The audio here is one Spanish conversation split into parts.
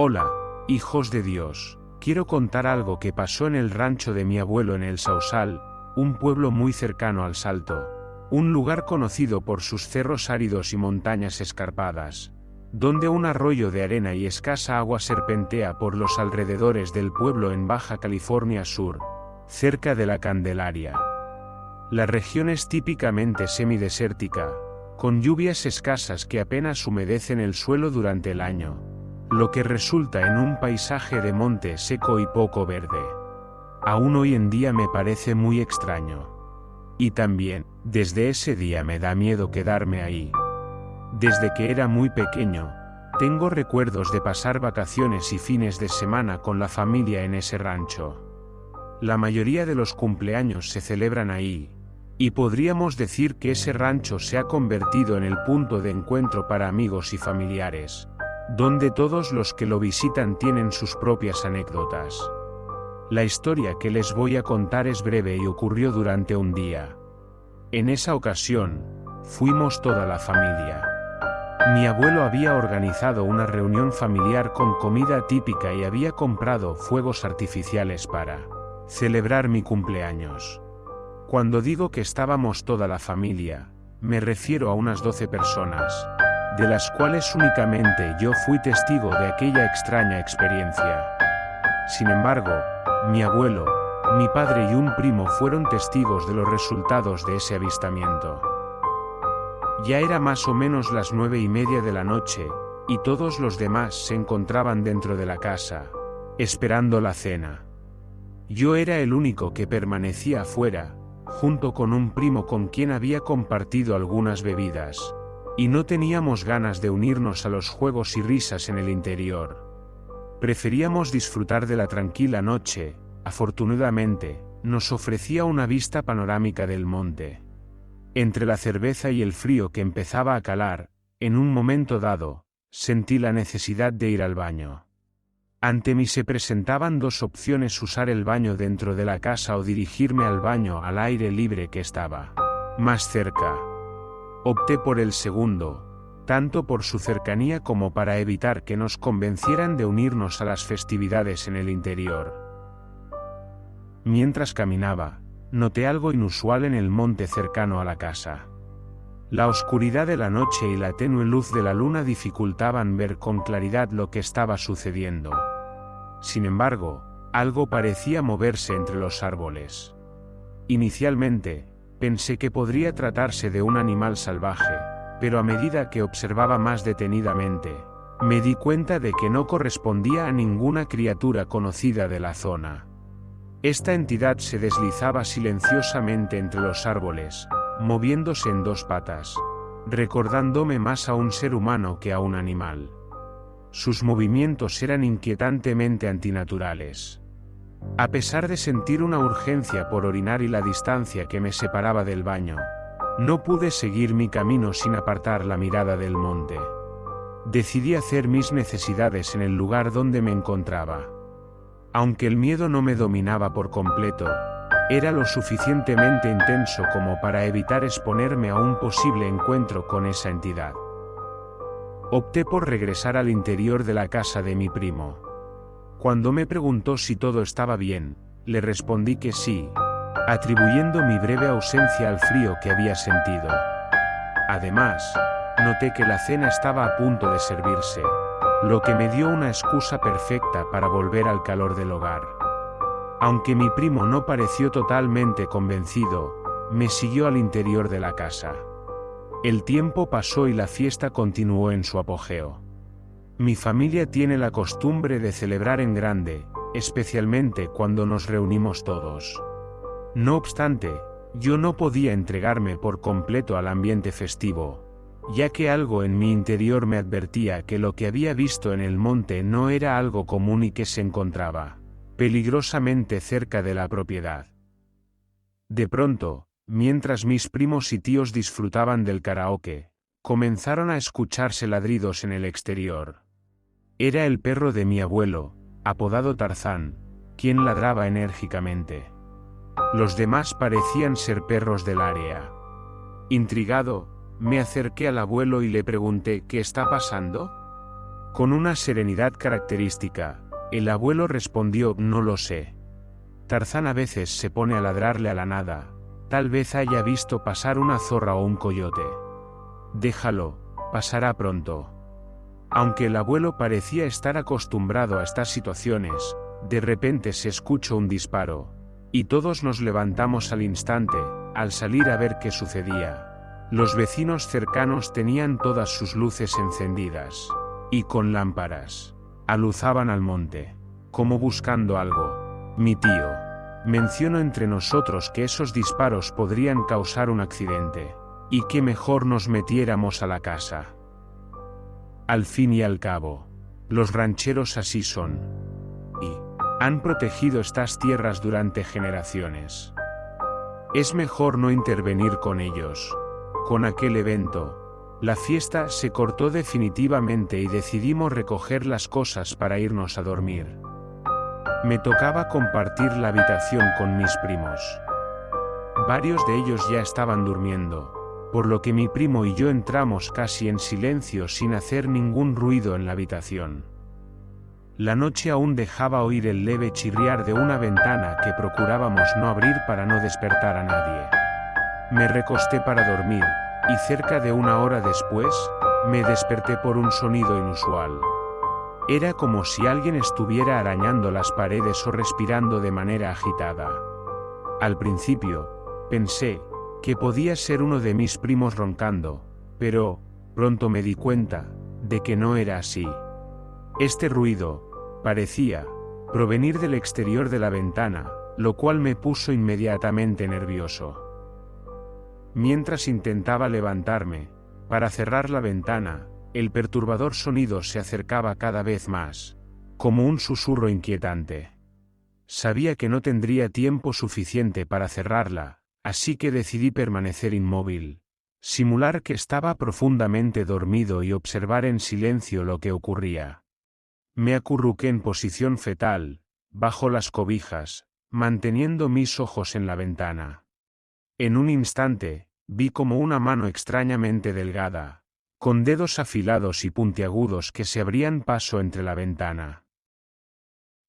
Hola, hijos de Dios. Quiero contar algo que pasó en el rancho de mi abuelo en el Sausal, un pueblo muy cercano al Salto. Un lugar conocido por sus cerros áridos y montañas escarpadas, donde un arroyo de arena y escasa agua serpentea por los alrededores del pueblo en Baja California Sur, cerca de la Candelaria. La región es típicamente semidesértica, con lluvias escasas que apenas humedecen el suelo durante el año, lo que resulta en un paisaje de monte seco y poco verde. Aún hoy en día me parece muy extraño. Y también, desde ese día me da miedo quedarme ahí. Desde que era muy pequeño, tengo recuerdos de pasar vacaciones y fines de semana con la familia en ese rancho. La mayoría de los cumpleaños se celebran ahí, y podríamos decir que ese rancho se ha convertido en el punto de encuentro para amigos y familiares, donde todos los que lo visitan tienen sus propias anécdotas. La historia que les voy a contar es breve y ocurrió durante un día. En esa ocasión, fuimos toda la familia. Mi abuelo había organizado una reunión familiar con comida típica y había comprado fuegos artificiales para celebrar mi cumpleaños. Cuando digo que estábamos toda la familia, me refiero a unas 12 personas, de las cuales únicamente yo fui testigo de aquella extraña experiencia. Sin embargo, mi abuelo, mi padre y un primo fueron testigos de los resultados de ese avistamiento. Ya era más o menos las 9:30 de la noche, y todos los demás se encontraban dentro de la casa, esperando la cena. Yo era el único que permanecía afuera, junto con un primo con quien había compartido algunas bebidas, y no teníamos ganas de unirnos a los juegos y risas en el interior. Preferíamos disfrutar de la tranquila noche. Afortunadamente, nos ofrecía una vista panorámica del monte. Entre la cerveza y el frío que empezaba a calar, en un momento dado, sentí la necesidad de ir al baño. Ante mí se presentaban dos opciones: usar el baño dentro de la casa o dirigirme al baño al aire libre que estaba más cerca. Opté por el segundo, tanto por su cercanía como para evitar que nos convencieran de unirnos a las festividades en el interior. Mientras caminaba, noté algo inusual en el monte cercano a la casa. La oscuridad de la noche y la tenue luz de la luna dificultaban ver con claridad lo que estaba sucediendo. Sin embargo, algo parecía moverse entre los árboles. Inicialmente, pensé que podría tratarse de un animal salvaje, pero a medida que observaba más detenidamente, me di cuenta de que no correspondía a ninguna criatura conocida de la zona. Esta entidad se deslizaba silenciosamente entre los árboles, moviéndose en dos patas, recordándome más a un ser humano que a un animal. Sus movimientos eran inquietantemente antinaturales. A pesar de sentir una urgencia por orinar y la distancia que me separaba del baño, no pude seguir mi camino sin apartar la mirada del monte. Decidí hacer mis necesidades en el lugar donde me encontraba. Aunque el miedo no me dominaba por completo, era lo suficientemente intenso como para evitar exponerme a un posible encuentro con esa entidad. Opté por regresar al interior de la casa de mi primo. Cuando me preguntó si todo estaba bien, le respondí que sí, atribuyendo mi breve ausencia al frío que había sentido. Además, noté que la cena estaba a punto de servirse, lo que me dio una excusa perfecta para volver al calor del hogar. Aunque mi primo no pareció totalmente convencido, me siguió al interior de la casa. El tiempo pasó y la fiesta continuó en su apogeo. Mi familia tiene la costumbre de celebrar en grande, especialmente cuando nos reunimos todos. No obstante, yo no podía entregarme por completo al ambiente festivo, ya que algo en mi interior me advertía que lo que había visto en el monte no era algo común y que se encontraba peligrosamente cerca de la propiedad. De pronto, mientras mis primos y tíos disfrutaban del karaoke, comenzaron a escucharse ladridos en el exterior. Era el perro de mi abuelo, apodado Tarzán, quien ladraba enérgicamente. Los demás parecían ser perros del área. Intrigado, me acerqué al abuelo y le pregunté: ¿qué está pasando? Con una serenidad característica, el abuelo respondió: no lo sé. Tarzán a veces se pone a ladrarle a la nada, tal vez haya visto pasar una zorra o un coyote. Déjalo, pasará pronto. Aunque el abuelo parecía estar acostumbrado a estas situaciones, de repente se escuchó un disparo, y todos nos levantamos al instante, al salir a ver qué sucedía. Los vecinos cercanos tenían todas sus luces encendidas, y con lámparas, aluzaban al monte, como buscando algo. Mi tío mencionó entre nosotros que esos disparos podrían causar un accidente, y que mejor nos metiéramos a la casa. Al fin y al cabo, los rancheros así son, y han protegido estas tierras durante generaciones. Es mejor no intervenir con ellos. Con aquel evento, la fiesta se cortó definitivamente y decidimos recoger las cosas para irnos a dormir. Me tocaba compartir la habitación con mis primos. Varios de ellos ya estaban durmiendo, por lo que mi primo y yo entramos casi en silencio sin hacer ningún ruido en la habitación. La noche aún dejaba oír el leve chirriar de una ventana que procurábamos no abrir para no despertar a nadie. Me recosté para dormir, y cerca de una hora después, me desperté por un sonido inusual. Era como si alguien estuviera arañando las paredes o respirando de manera agitada. Al principio, pensé que podía ser uno de mis primos roncando, pero pronto me di cuenta de que no era así. Este ruido parecía provenir del exterior de la ventana, lo cual me puso inmediatamente nervioso. Mientras intentaba levantarme para cerrar la ventana, el perturbador sonido se acercaba cada vez más, como un susurro inquietante. Sabía que no tendría tiempo suficiente para cerrarla, así que decidí permanecer inmóvil, simular que estaba profundamente dormido y observar en silencio lo que ocurría. Me acurruqué en posición fetal, bajo las cobijas, manteniendo mis ojos en la ventana. En un instante, vi como una mano extrañamente delgada, con dedos afilados y puntiagudos que se abrían paso entre la ventana.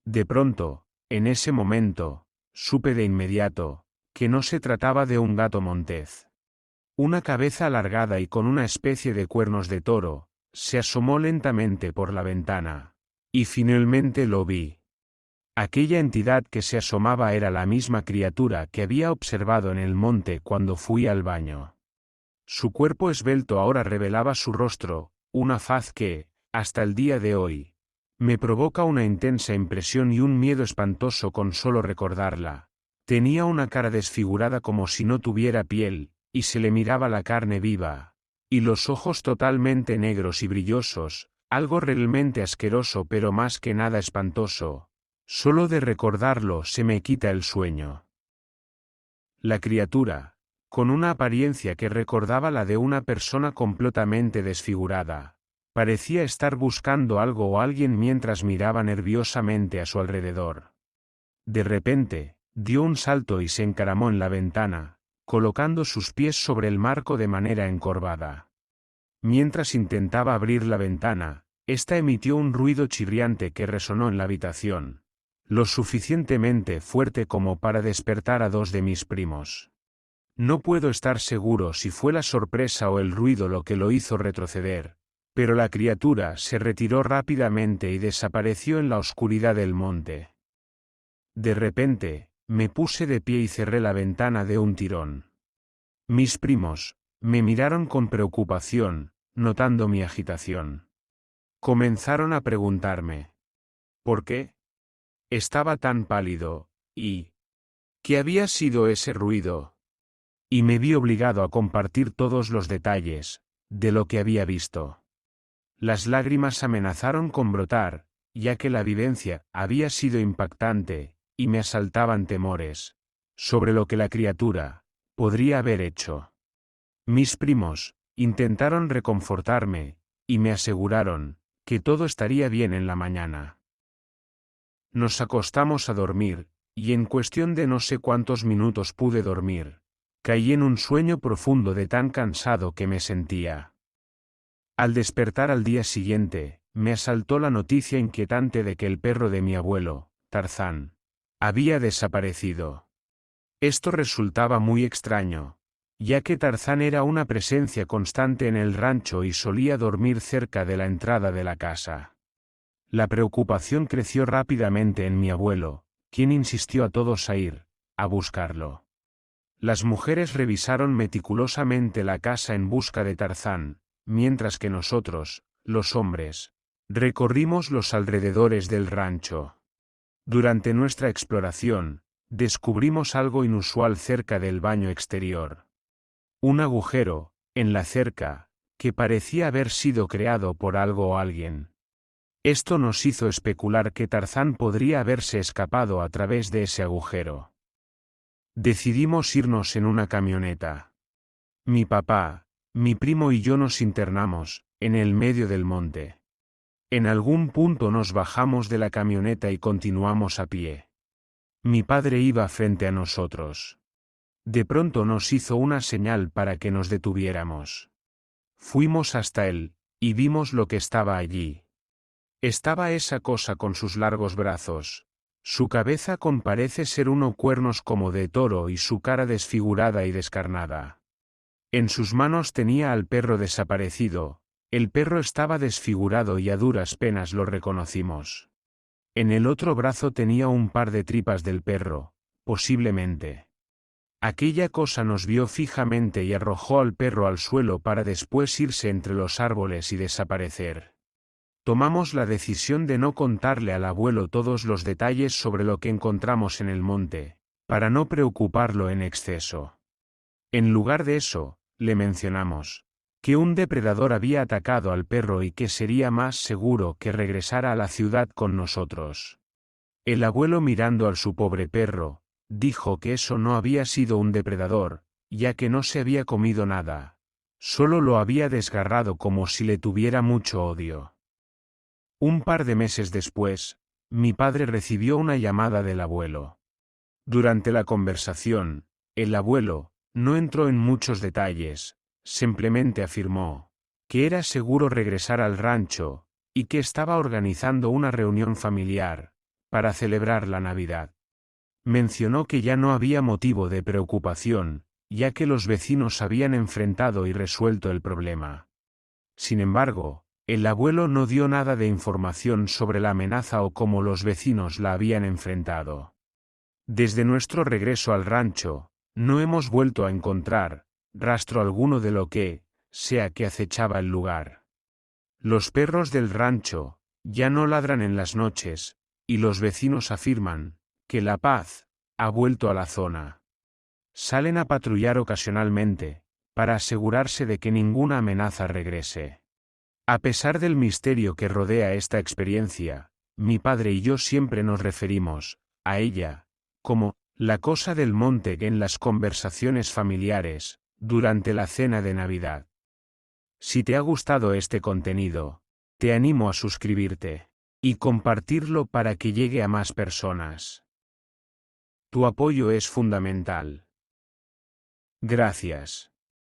De pronto, en ese momento, supe de inmediato que no se trataba de un gato montés. Una cabeza alargada y con una especie de cuernos de toro se asomó lentamente por la ventana, y finalmente lo vi. Aquella entidad que se asomaba era la misma criatura que había observado en el monte cuando fui al baño. Su cuerpo esbelto ahora revelaba su rostro, una faz que, hasta el día de hoy, me provoca una intensa impresión y un miedo espantoso con solo recordarla. Tenía una cara desfigurada como si no tuviera piel, y se le miraba la carne viva, y los ojos totalmente negros y brillosos, algo realmente asqueroso pero más que nada espantoso. Solo de recordarlo se me quita el sueño. La criatura, con una apariencia que recordaba la de una persona completamente desfigurada, parecía estar buscando algo o alguien mientras miraba nerviosamente a su alrededor. De repente, dio un salto y se encaramó en la ventana, colocando sus pies sobre el marco de manera encorvada. Mientras intentaba abrir la ventana, ésta emitió un ruido chirriante que resonó en la habitación, lo suficientemente fuerte como para despertar a dos de mis primos. No puedo estar seguro si fue la sorpresa o el ruido lo que lo hizo retroceder, pero la criatura se retiró rápidamente y desapareció en la oscuridad del monte. De repente, me puse de pie y cerré la ventana de un tirón. Mis primos me miraron con preocupación, notando mi agitación. Comenzaron a preguntarme ¿por qué estaba tan pálido? ¿Y qué había sido ese ruido? Y me vi obligado a compartir todos los detalles de lo que había visto. Las lágrimas amenazaron con brotar, ya que la vivencia había sido impactante, y me asaltaban temores sobre lo que la criatura podría haber hecho. Mis primos intentaron reconfortarme, y me aseguraron que todo estaría bien en la mañana. Nos acostamos a dormir, y en cuestión de no sé cuántos minutos pude dormir. Caí en un sueño profundo de tan cansado que me sentía. Al despertar al día siguiente, me asaltó la noticia inquietante de que el perro de mi abuelo, Tarzán, había desaparecido. Esto resultaba muy extraño, ya que Tarzán era una presencia constante en el rancho y solía dormir cerca de la entrada de la casa. La preocupación creció rápidamente en mi abuelo, quien insistió a todos a ir a buscarlo. Las mujeres revisaron meticulosamente la casa en busca de Tarzán, mientras que nosotros, los hombres, recorrimos los alrededores del rancho. Durante nuestra exploración, descubrimos algo inusual cerca del baño exterior. Un agujero, en la cerca, que parecía haber sido creado por algo o alguien. Esto nos hizo especular que Tarzán podría haberse escapado a través de ese agujero. Decidimos irnos en una camioneta. Mi papá, mi primo y yo nos internamos, en el medio del monte. En algún punto nos bajamos de la camioneta y continuamos a pie. Mi padre iba frente a nosotros. De pronto nos hizo una señal para que nos detuviéramos. Fuimos hasta él, y vimos lo que estaba allí. Estaba esa cosa con sus largos brazos, su cabeza con parece ser unos cuernos como de toro y su cara desfigurada y descarnada. En sus manos tenía al perro desaparecido, el perro estaba desfigurado y a duras penas lo reconocimos. En el otro brazo tenía un par de tripas del perro, posiblemente. Aquella cosa nos vio fijamente y arrojó al perro al suelo para después irse entre los árboles y desaparecer. Tomamos la decisión de no contarle al abuelo todos los detalles sobre lo que encontramos en el monte, para no preocuparlo en exceso. En lugar de eso, le mencionamos que un depredador había atacado al perro y que sería más seguro que regresara a la ciudad con nosotros. El abuelo, mirando al su pobre perro, dijo que eso no había sido un depredador, ya que no se había comido nada. Solo lo había desgarrado como si le tuviera mucho odio. Un par de meses después, mi padre recibió una llamada del abuelo. Durante la conversación, el abuelo no entró en muchos detalles, simplemente afirmó que era seguro regresar al rancho, y que estaba organizando una reunión familiar para celebrar la Navidad. Mencionó que ya no había motivo de preocupación, ya que los vecinos habían enfrentado y resuelto el problema. Sin embargo, el abuelo no dio nada de información sobre la amenaza o cómo los vecinos la habían enfrentado. Desde nuestro regreso al rancho, no hemos vuelto a encontrar rastro alguno de lo que sea que acechaba el lugar. Los perros del rancho ya no ladran en las noches, y los vecinos afirman que la paz ha vuelto a la zona. Salen a patrullar ocasionalmente, para asegurarse de que ninguna amenaza regrese. A pesar del misterio que rodea esta experiencia, mi padre y yo siempre nos referimos a ella como la cosa del monte en las conversaciones familiares, durante la cena de Navidad. Si te ha gustado este contenido, te animo a suscribirte y compartirlo para que llegue a más personas. Tu apoyo es fundamental. Gracias.